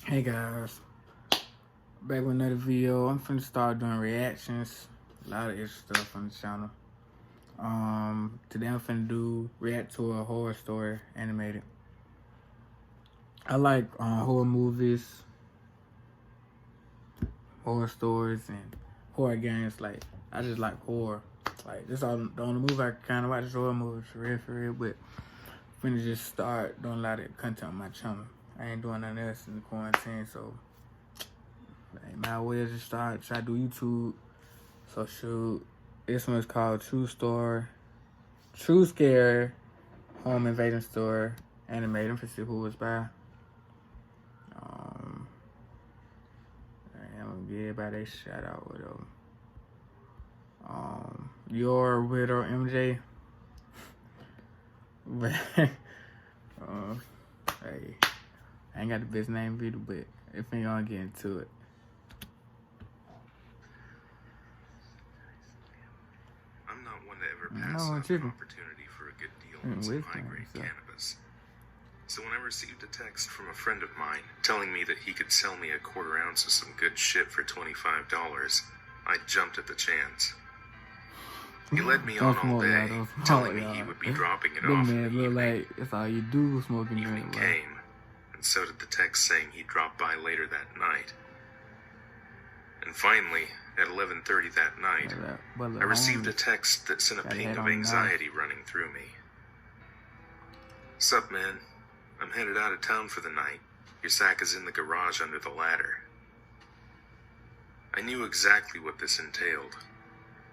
Hey guys, back with another video. I'm finna start doing reactions. A lot of extra stuff on the channel. Today I'm finna react to a horror story animated. I like horror movies, horror stories, and horror games. Like I just like horror. Like this all the only movie I kind of watch is horror movies for real. But finna just start doing a lot of content on my channel. I ain't doing nothing else in the quarantine, so. My way is just try to do YouTube. So shoot, this one is called True Scare Home Invasion Story animated. I'm see who it's by. I'm gonna give everybody a shout out with them. Your widow MJ. But hey, I ain't got the best name video, but if we gonna get into it. Pass up an opportunity for a good deal on some high-grade cannabis. So when I received a text from a friend of mine telling me that he could sell me a quarter ounce of some good shit for $25, I jumped at the chance. He led me on all day, telling me he would be dropping it off in the evening. Like it's all you do smoking. Evening came, and so did the text saying he'd drop by later that night. And finally, at 11:30 that night, I received a text that sent a ping of anxiety running through me. "Sup, man? I'm headed out of town for the night. Your sack is in the garage under the ladder." I knew exactly what this entailed.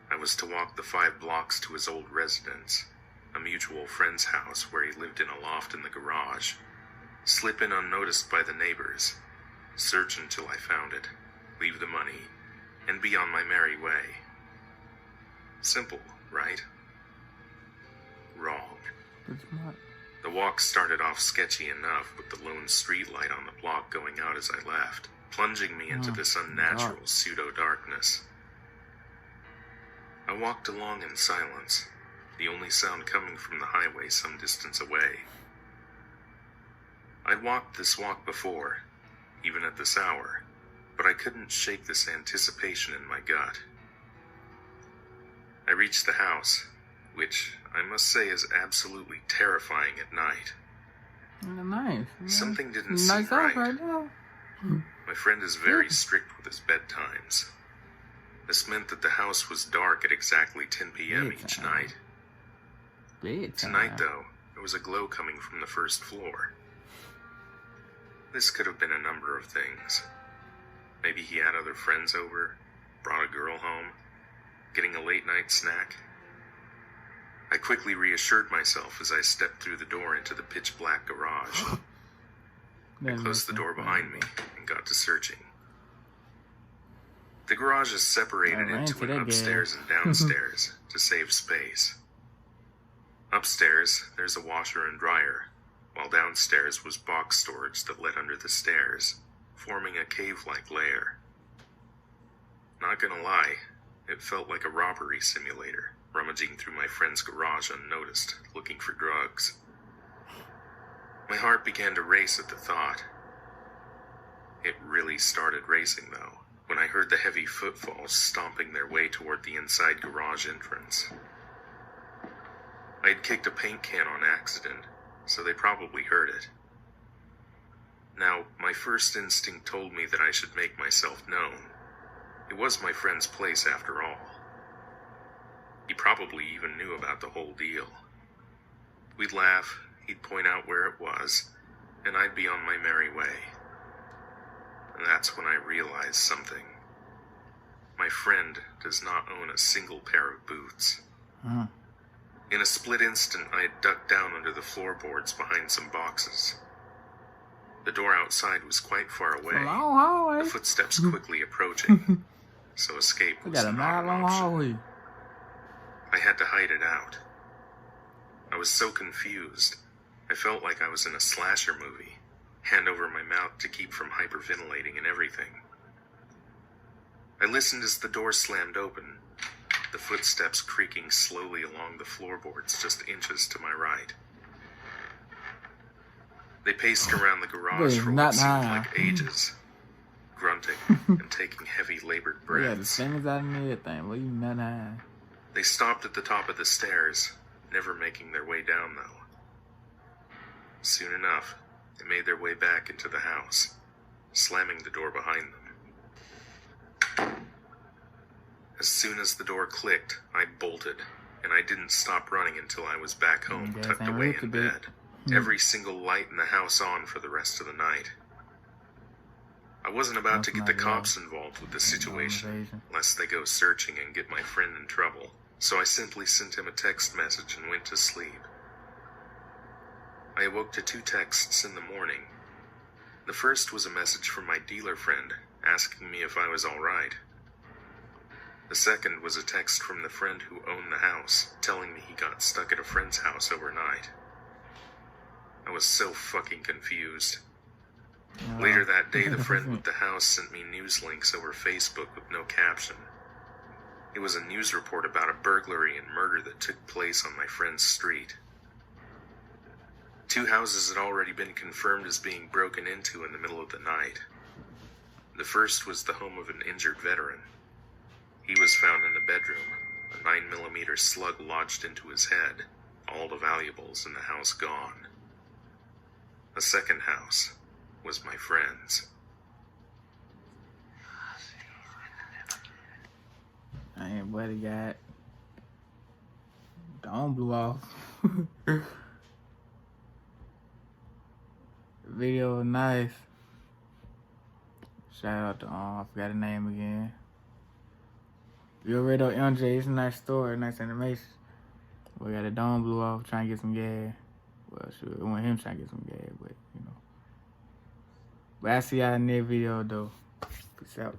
I was to walk the 5 blocks to his old residence, a mutual friend's house where he lived in a loft in the garage, slip in unnoticed by the neighbors, search until I found it, leave the money, and be on my merry way. Simple, right? Wrong. The walk started off sketchy enough with the lone street light on the block going out as I left, plunging me into this unnatural pseudo-darkness. I walked along in silence, the only sound coming from the highway some distance away. I'd walked this walk before, even at this hour, but I couldn't shake this anticipation in my gut. I reached the house, which I must say is absolutely terrifying at night. Nice. Something didn't seem right. My friend is very strict with his bedtimes. This meant that the house was dark at exactly 10 p.m. each night. Tonight, though, there was a glow coming from the first floor. This could have been a number of things. Maybe he had other friends over, brought a girl home, getting a late-night snack. I quickly reassured myself as I stepped through the door into the pitch-black garage. I closed the door behind me and got to searching. The garage is separated into an upstairs and downstairs to save space. Upstairs, there's a washer and dryer, while downstairs was box storage that led under the stairs, forming a cave-like lair. Not gonna lie, it felt like a robbery simulator, rummaging through my friend's garage unnoticed, looking for drugs. My heart began to race at the thought. It really started racing, though, when I heard the heavy footfalls stomping their way toward the inside garage entrance. I had kicked a paint can on accident, so they probably heard it. Now, my first instinct told me that I should make myself known. It was my friend's place after all. He probably even knew about the whole deal. We'd laugh, he'd point out where it was, and I'd be on my merry way. And that's when I realized something. My friend does not own a single pair of boots. In a split instant, I had ducked down under the floorboards behind some boxes. The door outside was quite far away, the footsteps quickly approaching, so escape was not an option. I had to hide it out. I was so confused, I felt like I was in a slasher movie, hand over my mouth to keep from hyperventilating and everything. I listened as the door slammed open, the footsteps creaking slowly along the floorboards just inches to my right. They paced around the garage Wait, for not what seemed high. like ages, grunting and taking heavy labored We got the breaths. singers out and everything. Well, you not high. They stopped at the top of the stairs, never making their way down though. Soon enough, they made their way back into the house, slamming the door behind them. As soon as the door clicked, I bolted, and I didn't stop running until I was back home, Guess tucked ain't away worth in a bit. bed. Every single light in the house on for the rest of the night. I wasn't about to get the cops involved with the situation, lest they go searching and get my friend in trouble, so I simply sent him a text message and went to sleep. I awoke to 2 texts in the morning. The first was a message from my dealer friend, asking me if I was alright. The second was a text from the friend who owned the house, telling me he got stuck at a friend's house overnight. I was so fucking confused. Later that day, the friend with the house sent me news links over Facebook with no caption. It was a news report about a burglary and murder that took place on my friend's street. 2 houses had already been confirmed as being broken into in the middle of the night. The first was the home of an injured veteran. He was found in the bedroom, a 9mm slug lodged into his head, all the valuables in the house gone. The second house was my friend's. I ain't buddy got. Dome blew off. Video was nice. Shout out to I forgot the name again. You already know MJ, it's a nice story, nice animation. We got a dome blew off trying to get some gas. Well, sure, it wasn't him trying to get some gas, but you know. But I see y'all in that video though. Peace out.